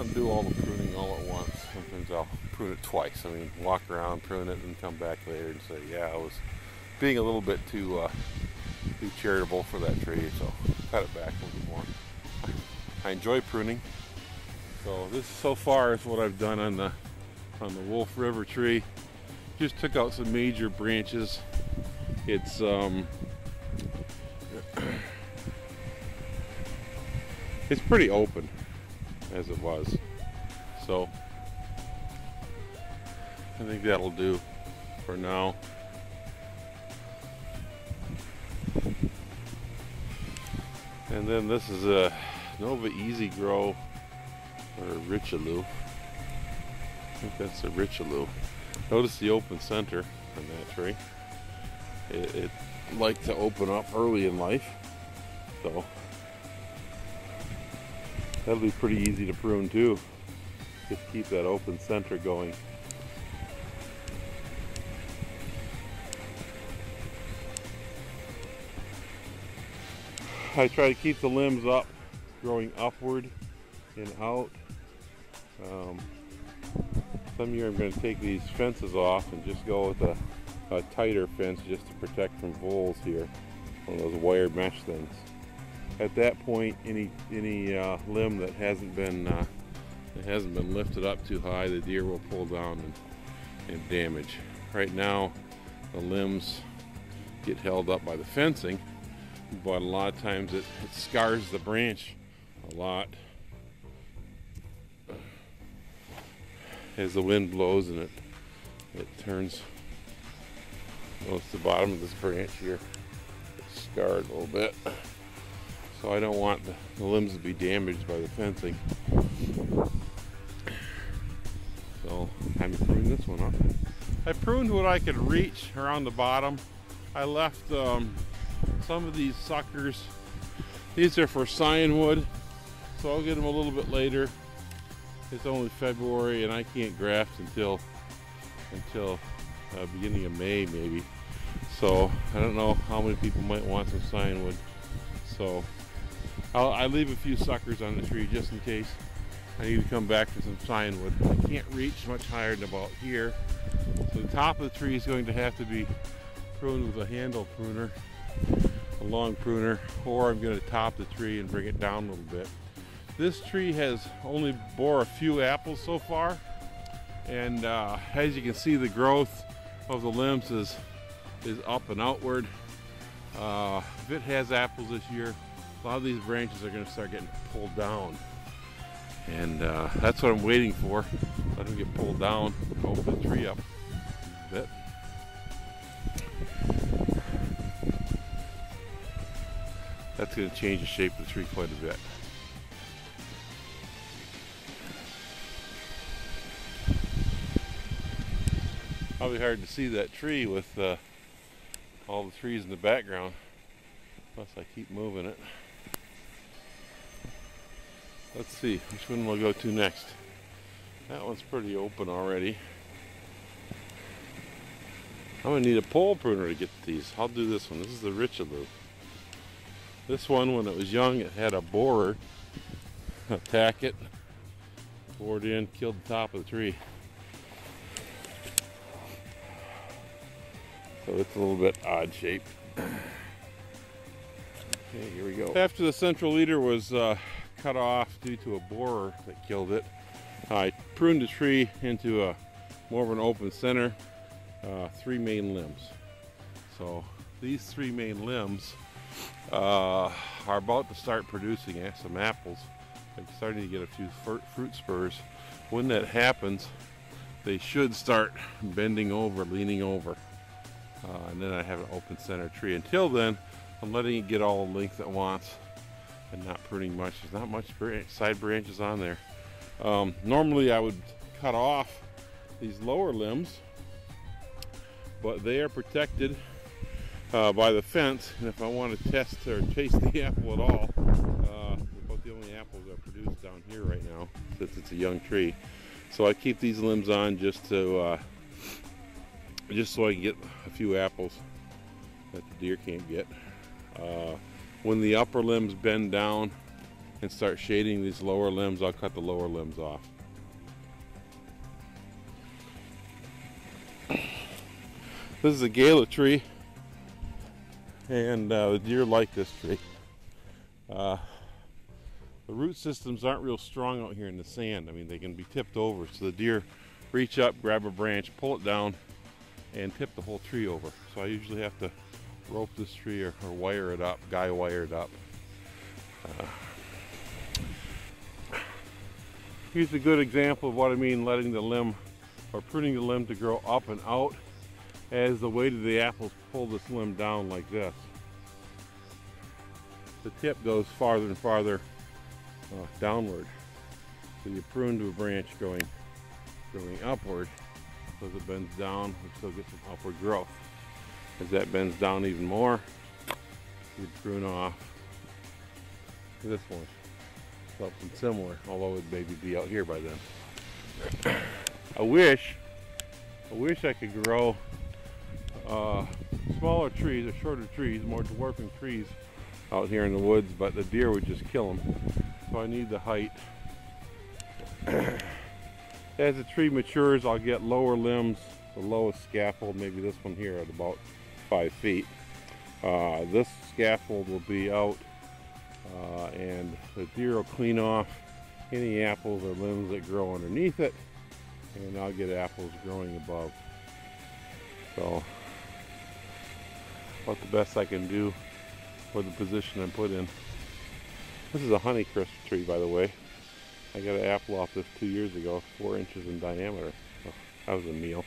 want to do all the pruning all at once. Sometimes I'll prune it twice. I mean, walk around, prune it, and come back later and say, yeah, I was being a little bit too charitable for that tree, so cut it back a little bit more. I enjoy pruning. So this so far is what I've done on the Wolf River tree. Just took out some major branches. It's it's pretty open as it was, so I think that'll do for now. And then this is a Nova Easy Grow, or a Richelieu. I think that's a Richelieu. Notice the open center on that tree. It liked to open up early in life, so that'll be pretty easy to prune too. Just keep that open center going. I try to keep the limbs up, growing upward and out. Some year I'm going to take these fences off and just go with a tighter fence just to protect from voles here, one of those wire mesh things. At that point, any limb that hasn't been lifted up too high, the deer will pull down and damage. Right now, the limbs get held up by the fencing, but a lot of times it scars the branch a lot as the wind blows, and it turns most the bottom of this branch here. It's scarred a little bit. So I don't want the limbs to be damaged by the fencing. So I'm going to prune this one up. I pruned what I could reach around the bottom. I left some of these suckers. These are for cyanwood, so I'll get them a little bit later. It's only February and I can't graft until beginning of May maybe. So I don't know how many people might want some cyanwood. So I leave a few suckers on the tree just in case I need to come back for some cyanwood. I can't reach much higher than about here. So the top of the tree is going to have to be pruned with a handle pruner, a long pruner, or I'm going to top the tree and bring it down a little bit. This tree has only bore a few apples so far, and as you can see, the growth of the limbs is up and outward. If it has apples this year, a lot of these branches are going to start getting pulled down, and that's what I'm waiting for. Let them get pulled down, open the tree up a bit. That's going to change the shape of the tree quite a bit. Probably hard to see that tree with all the trees in the background, unless I keep moving it. Let's see, which one we'll go to next. That one's pretty open already. I'm going to need a pole pruner to get these. I'll do this one. This is the Richelieu. This one, when it was young, it had a borer attack it, bored in, killed the top of the tree. So it's a little bit odd shape. Okay, here we go. After the central leader was cut off due to a borer that killed it, I pruned the tree into more of an open center, 3 main limbs. So these 3 main limbs are about to start producing some apples. I'm starting to get a few fruit spurs. When that happens, they should start bending over, leaning over. And then I have an open center tree. Until then, I'm letting it get all the length it wants and not pruning much. There's not much side branches on there. Normally I would cut off these lower limbs, but they are protected by the fence, and if I want to test or taste the apple at all, about the only apples that are produced down here right now, since it's a young tree. So I keep these limbs on just so I can get a few apples that the deer can't get. When the upper limbs bend down and start shading these lower limbs, I'll cut the lower limbs off. This is a gala tree, and the deer like this tree. The root systems aren't real strong out here in the sand. I mean, they can be tipped over, so the deer reach up, grab a branch, pull it down, and tip the whole tree over. So I usually have to rope this tree or wire it up, guy wire it up. Here's a good example of what I mean letting the limb or pruning the limb to grow up and out as the weight of the apples pull this limb down like this. The tip goes farther and farther downward. So you prune to a branch going upward. So as it bends down, we still get some upward growth. As that bends down even more, you prune off this one. Something similar, although it maybe be out here by then. I wish I could grow smaller trees or shorter trees, more dwarfing trees out here in the woods, but the deer would just kill them. So I need the height. As the tree matures, I'll get lower limbs, the lowest scaffold, maybe this one here at about 5 feet. This scaffold will be out, and the deer will clean off any apples or limbs that grow underneath it, and I'll get apples growing above. So, about the best I can do for the position I'm put in. This is a Honeycrisp tree, by the way. I got an apple off this 2 years ago, 4 inches in diameter. So that was a meal.